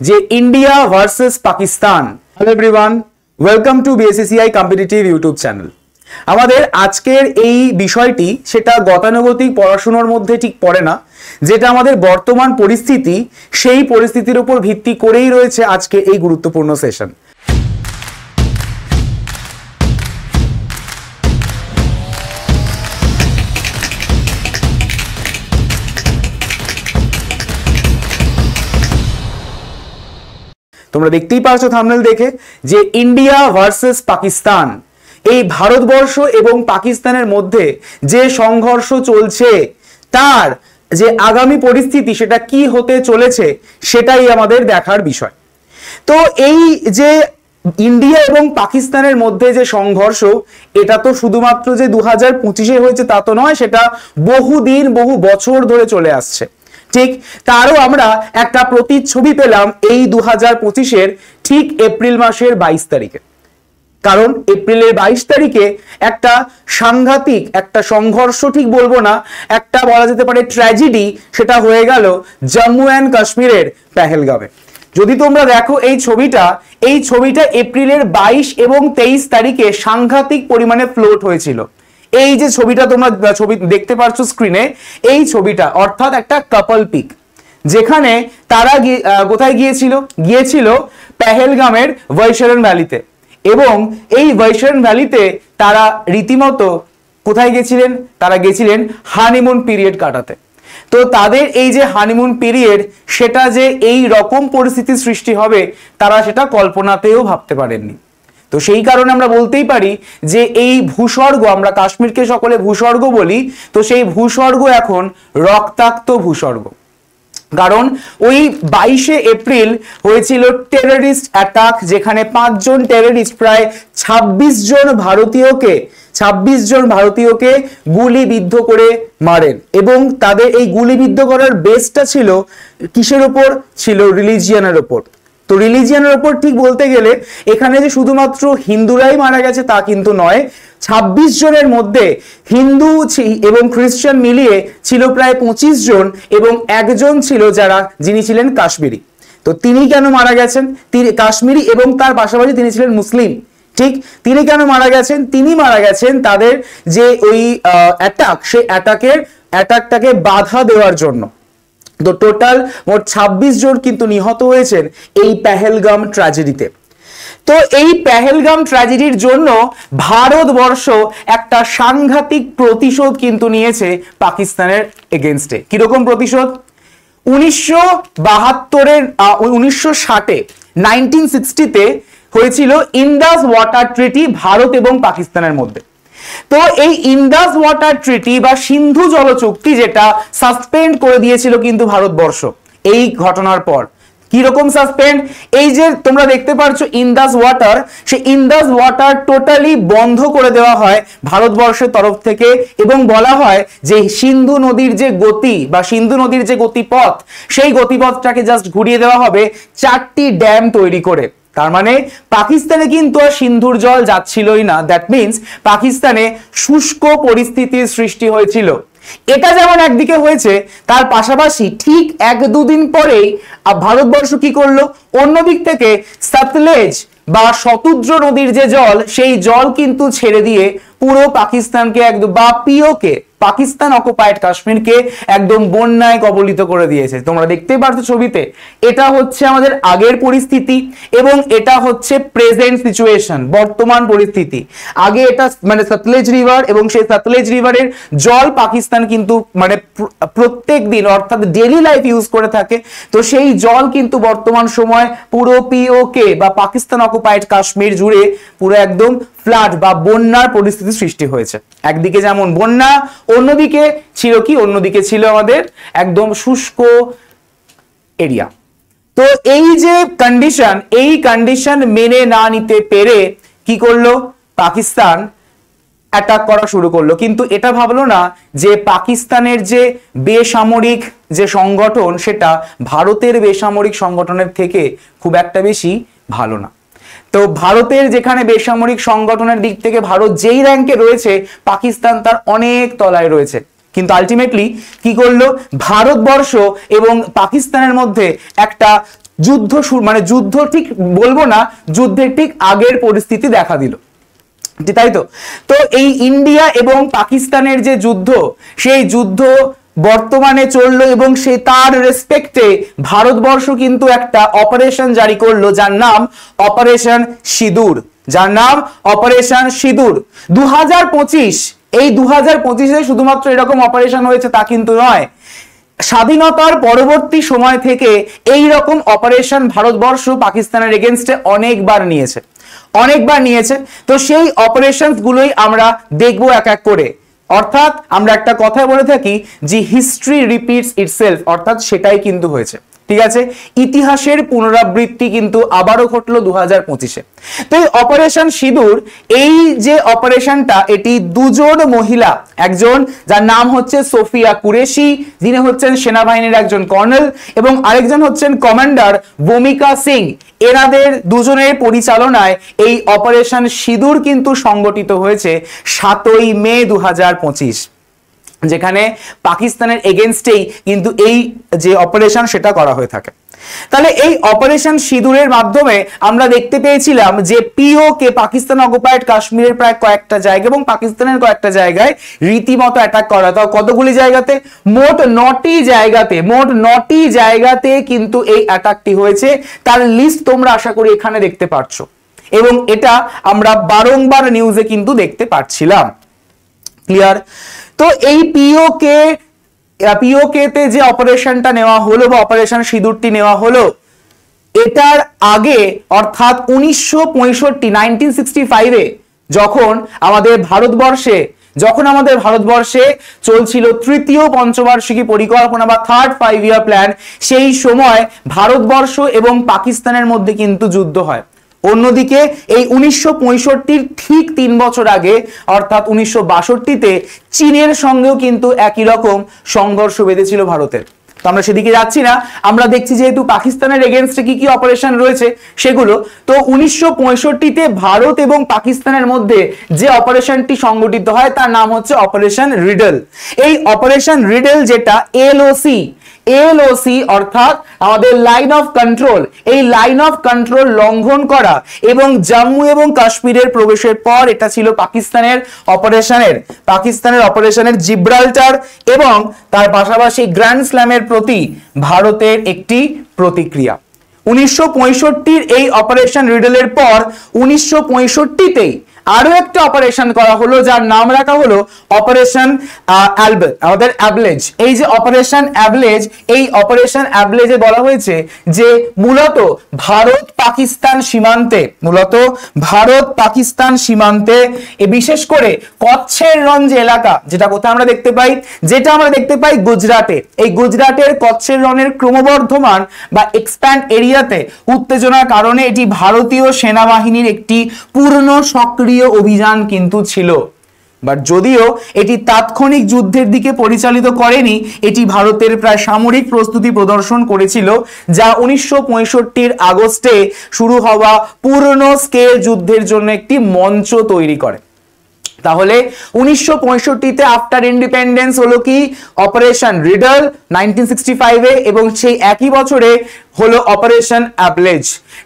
যে India versus Pakistan. Hello everyone, welcome to BSCCI competitive YouTube channel. আমাদের আজকের এই বিষয়টি সেটা গতানুগতিক পড়াশোনার মধ্যে ঠিক পড়ে না, যেটা আমাদের বর্তমান পরিস্থিতি সেই পরিস্থিতির উপর ভিত্তি করেই রয়েছে আজকে এই গুরুত্বপূর্ণ সেশন। তোমরা দেখতেই পারছো থাম্বনেল দেখে যে ইন্ডিয়া ভার্সেস পাকিস্তান, এই ভারতবর্ষ এবং পাকিস্তানের মধ্যে যে সংঘর্ষ চলছে তার যে আগামী পরিস্থিতি সেটা কি হতে চলেছে সেটাই আমাদের দেখার বিষয়। তো এই যে ইন্ডিয়া এবং পাকিস্তানের মধ্যে যে সংঘর্ষ, এটা তো শুধুমাত্র যে 2025-এ হয়েছে তা তো নয়, সেটা বহুদিন বহু বছর ধরে চলে আসছে। ঠিক তারও আমরা একটা প্রতিচ্ছবি পেলাম এই 2025-এর ঠিক এপ্রিল মাসের 22 তারিখে। কারণ এপ্রিলের 22 তারিখে একটা সাংঘাতিক একটা সংঘর্ষ, ঠিক বলবো না, একটা বলা যেতে পারে ট্র্যাজেডি, সেটা হয়ে গেল জম্মু অ্যান্ড কাশ্মীরের পেহেলগামে। যদি তোমরা দেখো এই ছবিটা এপ্রিলের 22 এবং 23 তারিখে সাংঘাতিক পরিমাণে ফ্লোট হয়েছিল। এই যে ছবিটা তোমরা দেখতে পাচ্ছ স্ক্রিনে, এই ছবিটা অর্থাৎ একটা কাপল পিক, যেখানে তারা কোথায় গিয়েছিল পেহেলগামের বৈশারণ ভ্যালিতে। এবং এই বৈশারণ ভ্যালিতে তারা রীতিমতো কোথায় গেছিলেন, তারা গেছিলেন হানিমুন পিরিয়ড কাটাতে। তো তাদের এই যে হানিমুন পিরিয়ড, সেটা যে এই রকম পরিস্থিতির সৃষ্টি হবে তারা সেটা কল্পনাতেও ভাবতে পারেননি। তো সেই কারণে আমরা বলতেই পারি যে এই ভূস্বর্গ, আমরা কাশ্মীরকে সকলে ভূস্বর্গ বলি, তো সেই ভূস্বর্গ এখন রক্তাক্ত ভূস্বর্গ। কারণ ওই 22শে এপ্রিল হয়েছিল টেররিস্ট অ্যাটাক, যেখানে 5 জন টেররিস্ট প্রায় 26 জন ভারতীয়কে গুলিবিদ্ধ করে মারেন। এবং তাদের এই গুলিবিদ্ধ করার বেসটা ছিল কিসের ওপর? ছিল রিলিজিয়ানের ওপর। তো রিলিজিয়ানের ওপর ঠিক বলতে গেলে এখানে যে শুধুমাত্র হিন্দুরাই মারা গেছে তা কিন্তু নয়। 26 জনের মধ্যে হিন্দু এবং খ্রিস্টান মিলিয়ে ছিল প্রায় 25 জন, এবং একজন ছিল যিনি ছিলেন কাশ্মীরি। তো তিনি কেন মারা গেছেন? তিনি কাশ্মীরি এবং তার পাশাপাশি তিনি ছিলেন মুসলিম। ঠিক, তিনি কেন মারা গেছেন? তিনি মারা গেছেন তাদের যে ওই অ্যাটাক, সেই অ্যাটাকটাকে বাধা দেওয়ার জন্য। তো টোটাল মোট 26 জন কিন্তু নিহত হয়েছেন এই পেহেলগাম ট্র্যাজেডিতে। তো এই পেহেলগাম ট্র্যাজেডির জন্য ভারতবর্ষ একটা সাংঘাতিক প্রতিশোধ কিন্তু নিয়েছে পাকিস্তানের এগেনস্টে। কিরকম প্রতিশোধ? 1960-এ 1960-তে হয়েছিল ইন্দাস ওয়াটার ট্রিটি ভারত এবং পাকিস্তানের মধ্যে। তো এই ইন্দাস ওয়াটার ট্রিটি বা সিন্ধু জল চুক্তি, যেটা সাসপেন্ড করে দিয়েছিল কিন্তু ভারতবর্ষ এই ঘটনার পর। কি রকম সাসপেন্ড? এই যে তোমরা দেখতে পাচ্ছ ইন্দাস ওয়াটার, সেই ইন্দাস ওয়াটার টোটালি বন্ধ করে দেওয়া হয় ভারতবর্ষের তরফ থেকে, এবং বলা হয় যে সিন্ধু নদীর যে গতি বা সিন্ধু নদীর যে গতিপথ, সেই গতিপথটাকে জাস্ট ঘুরিয়ে দেওয়া হবে 4টি ড্যাম তৈরি করে। তার মানে পাকিস্তানে কিন্তু আর সিন্ধুর জল যাচ্ছিলই না। দ্যাট মিনস পাকিস্তানে শুষ্ক পরিস্থিতির সৃষ্টি হয়েছিল। এটা যেমন একদিকে হয়েছে, তার পাশাপাশি ঠিক 1-2 দিন পরেই ভারতবর্ষ কি করলো? অন্যদিক থেকে সতলেজ বা শতুদ্র নদীর যে জল, সেই জল কিন্তু ছেড়ে দিয়ে পুরো পাকিস্তানকে একদম বা পিওকে, পাকিস্তান অকুপাইড কাশ্মীরকে একদম বন্যায় কবলিত করে দিয়েছে। তোমরা দেখতেই পাচ্ছ ছবিতে, এটা হচ্ছে আমাদের আগের পরিস্থিতি এবং এটা হচ্ছে প্রেজেন্ট সিচুয়েশন, বর্তমান পরিস্থিতি। আগে এটা মানে সতলেজ রিভার, এবং সেই সতলেজ রিভারের জল পাকিস্তান কিন্তু মানে প্রত্যেক দিন অর্থাৎ ডেইলি লাইফ ইউজ করে থাকে। তো সেই জল কিন্তু বর্তমান সময় পুরো পিওকে বা পাকিস্তান অকুপাইড কাশ্মীর জুড়ে পুরো একদম ফ্লাড বা বন্যার পরিস্থিতি সৃষ্টি হয়েছে। একদিকে যেমন বন্যা, অন্যদিকে ছিল কি? অন্যদিকে ছিল আমাদের একদম শুষ্ক এরিয়া। তো এই যে কন্ডিশন, এই কন্ডিশন মেনে না নিতে পেরে কি করলো? পাকিস্তান অ্যাটাক করা শুরু করলো। কিন্তু এটা ভাবলো না যে পাকিস্তানের যে বেসামরিক যে সংগঠন, সেটা ভারতের বেসামরিক সংগঠনের থেকে খুব একটা বেশি ভালো না। তো ভারতের যেখানে বেসামরিক সংগঠনের দিক থেকে ভারত যেই র্যাঙ্কে রয়েছে, পাকিস্তান তার অনেক তলায় রয়েছে। কিন্তু আলটিমেটলি কি করলো? ভারতবর্ষ এবং পাকিস্তানের মধ্যে একটা যুদ্ধ মানে যুদ্ধ ঠিক বলবো না, যুদ্ধের ঠিক আগের পরিস্থিতি দেখা দিল, তাই তো। তো এই ইন্ডিয়া এবং পাকিস্তানের যে যুদ্ধ, সেই যুদ্ধ বর্তমানে চললো এবং সে তার রেসপেক্টে ভারতবর্ষ কিন্তু একটা অপারেশন জারি করলো যার নাম অপারেশন সিঁদুর, যার নাম অপারেশন সিঁদুর। 2025, এই 2025-এ শুধুমাত্র এরকম অপারেশন হয়েছে তা কিন্তু নয়, স্বাধীনতার পরবর্তী সময় থেকে এই রকম অপারেশন ভারতবর্ষ পাকিস্তানের এগেনস্টে অনেকবার নিয়েছে। তো সেই অপারেশন গুলোই আমরা দেখবো এক এক করে। অর্থাৎ আমরা একটা কথা বলে থাকি যে হিস্ট্রি রিপিটস ইটসেলফ, অর্থাৎ সেটাই কিন্তু হয়েছে, ঠিক আছে। ইতিহাসের পুনরাবৃত্তি কিন্তু আবারও ঘটলো 2025-এ। তো এই অপারেশন সিঁদুর, এই যে অপারেশনটা, এটি দুজন মহিলা, একজন যার নাম হচ্ছে সোফিয়া কুরেশি, যিনি হচ্ছেন সেনাবাহিনীর একজন কর্নেল, এবং আরেকজন হচ্ছেন কমান্ডার ভূমিকা সিং, এনাদের দুজনের পরিচালনায় এই অপারেশন সিঁদুর কিন্তু সংগঠিত হয়েছে 7ই মে 2025, যেখানে পাকিস্তানের এগেনস্টেই কিন্তু এই যে অপারেশন সেটা করা হয়ে থাকে। তাহলে এই অপারেশন সিঁদুরের মাধ্যমে আমরা দেখতে পেয়েছিলাম যে পিওকে, পাকিস্তান অকুপাইড কাশ্মীরের প্রায় কয়েকটা জায়গা এবং পাকিস্তানের কয়েকটা জায়গায় রীতিমতো অ্যাটাক করা, তাও কতগুলি জায়গাতে, মোট 9টি জায়গাতে কিন্তু এই অ্যাটাকটি হয়েছে। তার লিস্ট তোমরা আশা করি এখানে দেখতে পাচ্ছ, এবং এটা আমরা বারংবার নিউজে কিন্তু দেখতে পাচ্ছিলাম। ক্লিয়ার? তো এই পিওকে তে যে অপারেশনটা নেওয়া হলো বা অপারেশন সিঁদুরটি নেওয়া হলো, এটার আগে অর্থাৎ 1965-এ যখন আমাদের ভারতবর্ষে চলছিল তৃতীয় পঞ্চবার্ষিকী পরিকল্পনা বা থার্ড 5-year প্ল্যান, সেই সময় ভারতবর্ষ এবং পাকিস্তানের মধ্যে কিন্তু যুদ্ধ হয়। অন্যদিকে এই 1965-র ঠিক 3 বছর আগে অর্থাৎ 1962-তে চীনের সঙ্গেও কিন্তু একই রকম সংঘর্ষ বেঁধেছিল ভারতের। তো আমরা সেদিকে যাচ্ছি না, আমরা দেখছি যেহেতু পাকিস্তানের এগেনস্টে কি অপারেশন রয়েছে সেগুলো। তো 1965-তে ভারত এবং পাকিস্তানের মধ্যে যে অপারেশনটি সংগঠিত হয় তার নাম হচ্ছে অপারেশন রিডল। এই অপারেশন রিডল, যেটা এলওসি অর্থাৎ আমাদের লাইন অফ কন্ট্রোল, এই লাইন অফ কন্ট্রোল লঙ্ঘন করা এবং জম্মু এবং কাশ্মীরের প্রবেশের পর এটা ছিল পাকিস্তানের অপারেশনের জিব্রাল্টার, এবং তার পাশাপাশি গ্র্যান্ড স্ল্যামের প্রতি ভারতের একটি প্রতিক্রিয়া। 1965-র এই অপারেশন রিডলের পর 1965-তেই আরো একটা অপারেশন করা হলো যার নাম রাখা হলো অপারেশন অ্যাবলেজ। এই যে অপারেশন অ্যাবলেজ, এই অপারেশন অ্যাবলেজে বলা হয়েছে যে মূলত ভারত পাকিস্তান সীমান্তে বিশেষ করে কচ্ছের রণ যে এলাকা, যেটা কোথায় আমরা দেখতে পাই গুজরাটে, এই গুজরাটের কচ্ছের রণের ক্রমবর্ধমান বা এক্সপ্যান্ড এরিয়াতে উত্তেজনার কারণে এটি ভারতীয় সেনাবাহিনীর একটি পূর্ণ সক্রিয় অভিযান কিন্তু ছিল। বাট যদিও এটি তাৎক্ষণিক যুদ্ধের দিকে পরিচালিত করেনি, এটি ভারতের প্রায় সামরিক প্রস্তুতি প্রদর্শন করেছিল, যা 1965-র আগস্টে শুরু হওয়া পূর্ণ স্কেল যুদ্ধের জন্য একটি মঞ্চ তৈরি করে। তাহলে 1965-তে আফটার ইন্ডিপেন্ডেন্স হলো কি অপারেশন রিডল 1965-এ, এবং সেই একই বছরে হলো অপারেশন অ্যাবলেজ।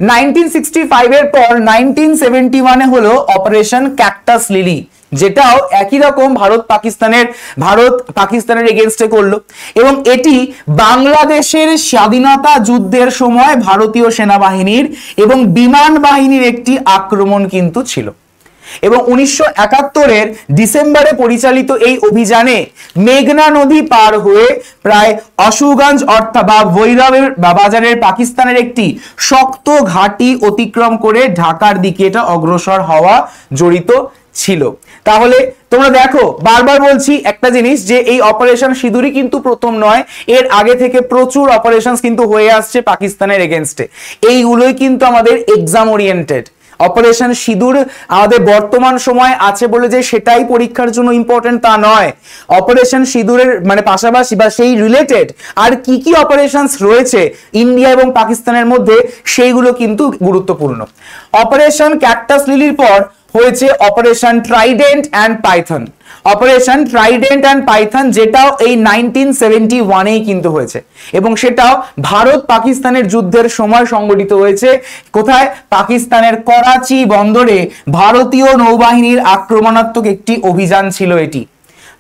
1965-এর পর 1971-এ হলো অপারেশন ক্যাকটাস লিলি, যেটাও একই রকম ভারত পাকিস্তানের এগেইনস্টে করলো, এবং এটি বাংলাদেশের স্বাধীনতা যুদ্ধের সময় ভারতীয় সেনাবাহিনীর এবং বিমান বাহিনীর একটি আক্রমণ কিন্তু ছিল। এবং 1971-এর ডিসেম্বরে পরিচালিত এই অভিযানে মেঘনা নদী পার হয়ে প্রায় অশুগঞ্জ অর্থাৎ বা ভৈরবের বাজারের পাকিস্তানের একটি শক্ত ঘাঁটি অতিক্রম করে ঢাকার দিকে এটা অগ্রসর হওয়া জড়িত ছিল। তাহলে তোমরা দেখো, বারবার বলছি একটা জিনিস, যে এই অপারেশন সিঁদুরই কিন্তু প্রথম নয়, এর আগে থেকে প্রচুর অপারেশন কিন্তু হয়ে আসছে পাকিস্তানের এগেইনস্টে। এইগুলোই কিন্তু আমাদের এক্সাম ওরিয়েন্টেড। অপারেশন সিঁদুর আমাদের বর্তমান সময় আছে বলে যে সেটাই পরীক্ষার জন্য ইম্পর্টেন্ট তা নয়। অপারেশন সিঁদুরের মানে পাশাপাশি বা সেই রিলেটেড আর কি অপারেশনস রয়েছে ইন্ডিয়া এবং পাকিস্তানের মধ্যে, সেইগুলো কিন্তু গুরুত্বপূর্ণ। অপারেশন ক্যাকটাস লিলির পর হয়েছে operation Trident and Python. Operation Trident and Python, যেটাও এই 1971-এই কিন্তু হয়েছে এবং সেটাও ভারত পাকিস্তানের যুদ্ধের সময় সংগঠিত হয়েছে। কোথায়? পাকিস্তানের করাচি বন্দরে ভারতীয় নৌবাহিনীর আক্রমণাত্মক একটি অভিযান ছিল এটি।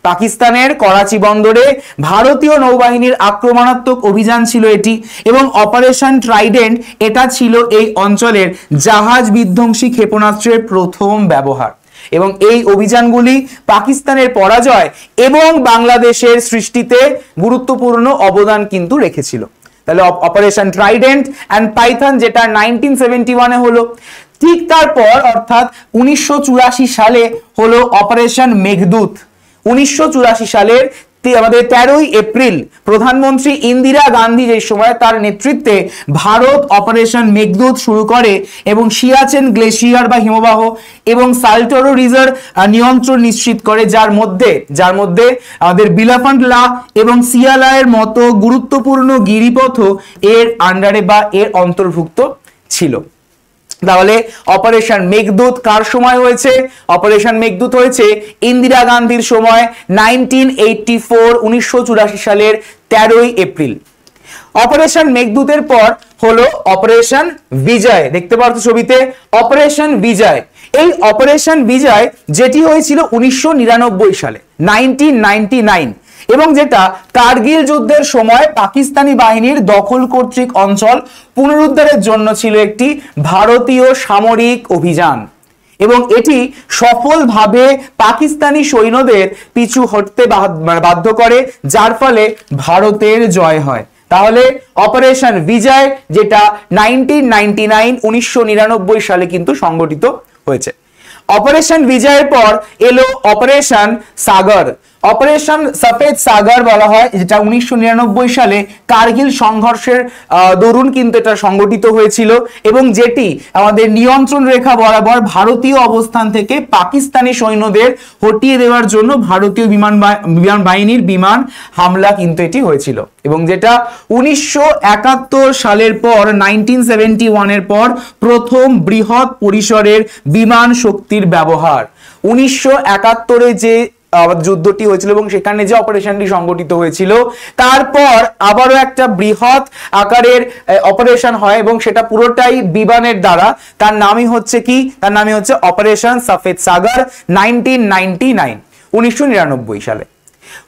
পাকিস্তানের করাচি বন্দরে ভারতীয় নৌবাহিনীর আক্রমণাত্মক অভিযান ছিল এটি এবং অপারেশন ট্রাইডেন্ট এটা ছিল এই অঞ্চলের জাহাজ বিধ্বংসী ক্ষেপণাস্ত্রের প্রথম ব্যবহার এবং এই অভিযানগুলি পাকিস্তানের পরাজয় এবং বাংলাদেশের সৃষ্টিতে গুরুত্বপূর্ণ অবদান কিন্তু রেখেছিল। তাহলে অপারেশন ট্রাইডেন্ট অ্যান্ড পাইথন যেটা 1971-এ হলো। ঠিক তারপর অর্থাৎ 1984 সালে হলো অপারেশন মেঘদূত। 1984 সালের আমাদের 13ই এপ্রিল প্রধানমন্ত্রী ইন্দিরা গান্ধী যে সময় তার নেতৃত্বে ভারত অপারেশন মেঘদূত শুরু করে এবং সিয়াচেন গ্লেশিয়ার বা হিমবাহ এবং সালটোরো রিজার নিয়ন্ত্রণ নিশ্চিত করে, যার মধ্যে আমাদের বিলাফান্ট লা এবং সিয়ালায়ের মতো গুরুত্বপূর্ণ গিরিপথ এর আন্ডারে বা এর অন্তর্ভুক্ত ছিল। তাহলে অপারেশন মেঘদূত কার সময় হয়েছে? অপারেশন মেঘদূত হয়েছে ইন্দিরা গান্ধীর সময় 1984 সালের 13ই এপ্রিল। অপারেশন মেঘদূতের পর হলো অপারেশন বিজয়, দেখতে পাচ্ছ ছবিতে অপারেশন বিজয়। এই অপারেশন বিজয় যেটি হয়েছিল 1999 সালে 1999 এবং যেটা কার্গিল যুদ্ধের সময় পাকিস্তানি বাহিনীর দখল কর্তৃক অঞ্চল পুনরুদ্ধারের জন্য ছিল একটি ভারতীয় সামরিক অভিযান এবং এটি সফলভাবে পাকিস্তানি সৈন্যদের পিছু হটতে বাধ্য করে, যার ফলে ভারতের জয় হয়। তাহলে অপারেশন বিজয় যেটা 1999 সালে কিন্তু সংগঠিত হয়েছে। অপারেশন বিজয়ের পর এলো অপারেশন সাগর। অপারেশন সফেদ সাগর বলা হয়, যেটা 1999 সালে কার্গিল সংঘর্ষের দরুন কিন্তু এটা সংগঠিত হয়েছিল এবং যেটি আমাদের নিয়ন্ত্রণ রেখা বরাবর ভারতীয় অবস্থান থেকে পাকিস্তানি সৈন্যদের হটিয়ে দেওয়ার জন্য ভারতীয় বিমান বাহিনীর বিমান হামলা কিন্তু এটি হয়েছিল এবং যেটা 1971 সালের পর 1971-এর পর প্রথম বৃহৎ পরিসরের বিমান শক্তির ব্যবহার। 1971-এ যে যুদ্ধটি হয়েছিল এবং সেখানে যে অপারেশনটি সংগঠিত হয়েছিল, তারপর আবারও একটা বৃহৎ আকারের অপারেশন হয় এবং সেটা পুরোটাই বিমানের দ্বারা। তার নামই হচ্ছে কি? তার নামই হচ্ছে অপারেশন সফেদ সাগর 1999 সালে।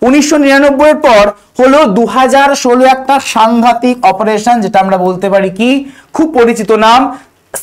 1999-এর পর হলো 2016 একটা সাংঘাতিক অপারেশন, যেটা আমরা বলতে পারি কি খুব পরিচিত নাম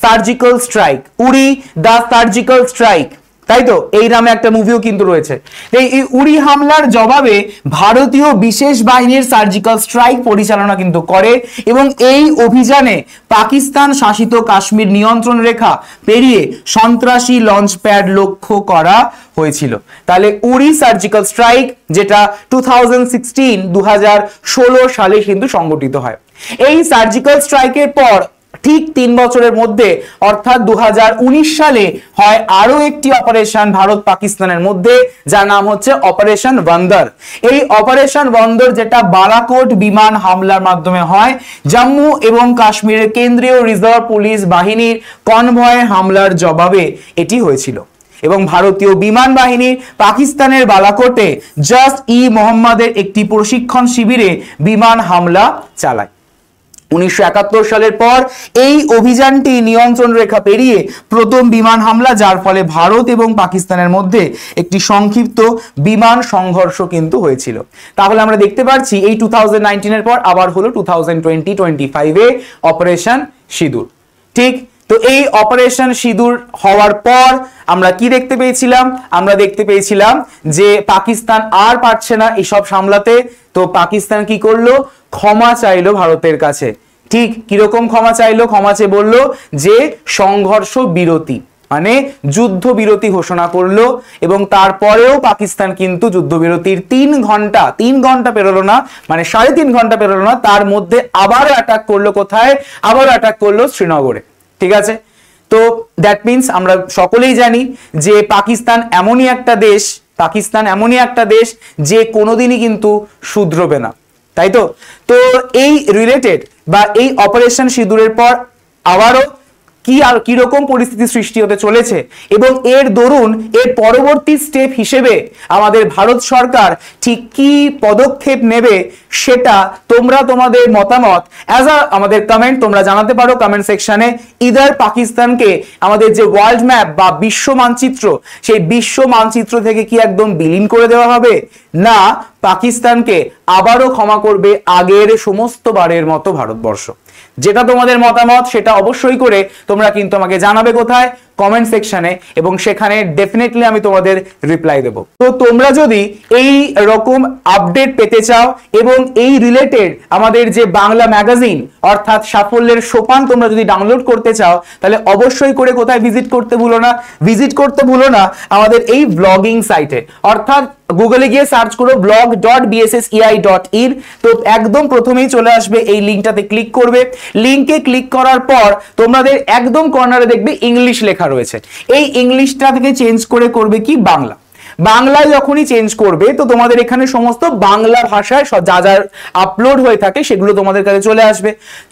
সার্জিক্যাল স্ট্রাইক, উরি দা সার্জিক্যাল স্ট্রাইক, তাই তো? এই নামে একটা মুভিও কিন্তু রয়েছে। এই উরি হামলার জবাবে ভারতীয় বিশেষ বাহিনীর সার্জিক্যাল স্ট্রাইক পরিচালনা কিন্তু করে এবং এই অভিযানে পাকিস্তান শাসিত কাশ্মীর নিয়ন্ত্রণ রেখা পেরিয়ে সন্ত্রাসী লঞ্চ প্যাড লক্ষ্য করা হয়েছিল। তাহলে উরি সার্জিক্যাল স্ট্রাইক যেটা 2016 সালে কিন্তু সংগঠিত হয়। এই সার্জিক্যাল স্ট্রাইকের পর ঠিক 3 বছরের মধ্যে অর্থাৎ 2019 সালে হয় আরো একটি অপারেশন ভারত পাকিস্তানের মধ্যে, যার নাম হচ্ছে অপারেশন বন্দর। এই অপারেশন বন্দর যেটা বালাকোট বিমান হামলার মাধ্যমে হয়, জম্মু এবং কাশ্মীরের কেন্দ্রীয় রিজার্ভ পুলিশ বাহিনীর কনভয় হামলার জবাবে এটি হয়েছিল এবং ভারতীয় বিমান বাহিনী পাকিস্তানের বালাকোটে জশ-ই-মোহাম্মদের একটি প্রশিক্ষণ শিবিরে বিমান হামলা চালায়। 1971 সালের পর এই অভিযানটি নিয়ন্ত্রণ রেখা পেরিয়ে প্রথম বিমান হামলা, যার ফলে ভারত এবং পাকিস্তানের মধ্যে একটি সংক্ষিপ্ত বিমান সংঘর্ষ কিন্তু হয়েছিল। তাহলে আমরা দেখতে পাচ্ছি এই 2019-এর পর আবার হলো 2020-25-এ অপারেশন সিঁদুর। ঠিক তো এই অপারেশন সিঁদুর হওয়ার পর আমরা কি দেখতে পেয়েছিলাম? আমরা দেখতে পেয়েছিলাম যে পাকিস্তান আর পারছে না এসব সামলাতে, তো পাকিস্তান কি করলো? ক্ষমা চাইলো ভারতের কাছে। ঠিক কিরকম ক্ষমা চাইলো? ক্ষমা চেয়ে বললো যে সংঘর্ষ বিরতি, মানে যুদ্ধ বিরতি ঘোষণা করলো এবং তারপরেও পাকিস্তান কিন্তু যুদ্ধবিরতির 3 ঘন্টা পেরোলো না, মানে 3.5 ঘন্টা পেরোলো না, তার মধ্যে আবারও অ্যাটাক করলো। কোথায়? আবারও অ্যাটাক করলো শ্রীনগরে। ঠিক আছে, তো দ্যাট মিনস আমরা সকলেই জানি যে পাকিস্তান এমনই একটা দেশ যে কোনোদিনই কিন্তু শুধরবে না, তাই তো? তো এই রিলেটেড বা এই অপারেশন সিঁদুরের পর আবারও কি আর কিরকম পরিস্থিতি সৃষ্টি হতে চলেছে এবং এর দরুন এর পরবর্তী স্টেপ হিসেবে আমাদের ভারত সরকার ঠিক কি পদক্ষেপ নেবে সেটা তোমরা তোমাদের মতামত আমাদের কমেন্ট তোমরা জানাতে পারো কমেন্ট সেকশনে। ইদার পাকিস্তানকে আমাদের যে ওয়ার্ল্ড ম্যাপ বা বিশ্ব মানচিত্র সেই বিশ্ব মানচিত্র থেকে কি একদম বিলীন করে দেওয়া হবে, না পাকিস্তানকে আবারও ক্ষমা করবে আগের সমস্ত বারের মতো ভারতবর্ষ। যেটা তোমাদের মতামত সেটা অবশ্যই করে তোমরা কিন্তু আমাকে জানাবে কোথায়, কমেন্ট সেকশনে, এবং সেখানে ডেফিনেটলি আমি তোমাদের রিপ্লাই দেব। তো তোমরা যদি এই রকম আপডেট পেতে চাও এবং এই রিলেটেড আমাদের যে বাংলা ম্যাগাজিন অর্থাৎ সাফল্যের সোপান তোমরা যদি ডাউনলোড করতে চাও তাহলে অবশ্যই করে কোথায় ভিজিট করতে ভুলো না আমাদের এই ব্লগিং সাইটে, অর্থাৎ গুগলে গিয়ে সার্চ করো blog.bssei.in। তো একদম প্রথমেই চলে আসবে এই লিঙ্কটাতে ক্লিক করবে। লিঙ্কে ক্লিক করার পর তোমাদের একদম কর্নারে দেখবে ইংলিশ লেখা রয়েছে। এই ইংলিশটা থেকে চেঞ্জ করে করবে কি বাংলা। বাংলায় যখনই চেঞ্জ করবে তো তোমাদের এখানে সমস্ত বাংলা ভাষায় যা যা আপলোড হয়ে থাকে সেগুলো তোমাদের কাছে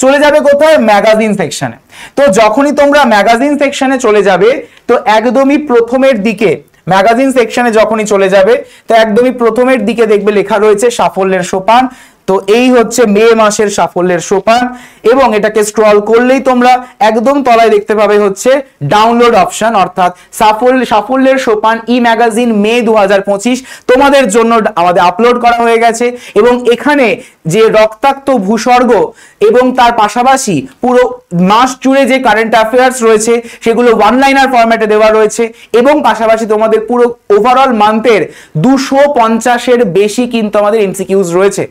চলে যাবে কোথায়, ম্যাগাজিন সেকশনে। তো যখনই তোমরা ম্যাগাজিন সেকশনে চলে যাবে তো একদমই প্রথমের দিকে ম্যাগাজিন সেকশনে যখনই চলে যাবে তো একদমই প্রথমের দিকে দেখবে লেখা রয়েছে সাফল্যের সোপান। তো এই হচ্ছে মে মাসের সাফল্যের সোপান এবং এটাকে স্ক্রল করলেই তোমরা একদম তলায় দেখতে পাবে হচ্ছে ডাউনলোড অপশন, অর্থাৎ সাফল্যের সোপান ই ম্যাগাজিন মে 2025 তোমাদের জন্য আমাদের আপলোড করা হয়ে গেছে। এবং এখানে যে রক্তাক্ত ভূস্বর্গ এবং তার পাশাপাশি পুরো মাস জুড়ে যে কারেন্ট অ্যাফেয়ার্স রয়েছে সেগুলো ওয়ান লাইনার ফরম্যাটে দেওয়া রয়েছে এবং পাশাপাশি তোমাদের পুরো ওভারঅল মান্থের 250-এর বেশি কিন্তু আমাদের এমসিকিউজ রয়েছে।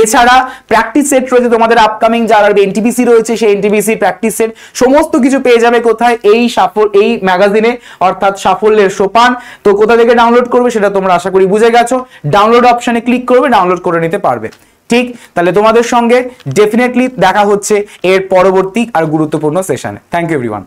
এছাড়া প্র্যাকটিস সেট রয়েছে তোমাদের আপকামিং, যারা এনটিপিসি রয়েছে সেই এনটিপিসি প্র্যাকটিস সেট সমস্ত কিছু পেয়ে যাবে কোথায়, এই ম্যাগাজিনে অর্থাৎ সাফল্যের সোপান। তো কোথা থেকে ডাউনলোড করবে সেটা তোমরা আশা করি বুঝে গেছো। ডাউনলোড অপশনে ক্লিক করবে, ডাউনলোড করে নিতে পারবে। ঠিক, তাহলে তোমাদের সঙ্গে ডেফিনেটলি দেখা হচ্ছে এর পরবর্তী আর গুরুত্বপূর্ণ সেশনে। Thank you everyone.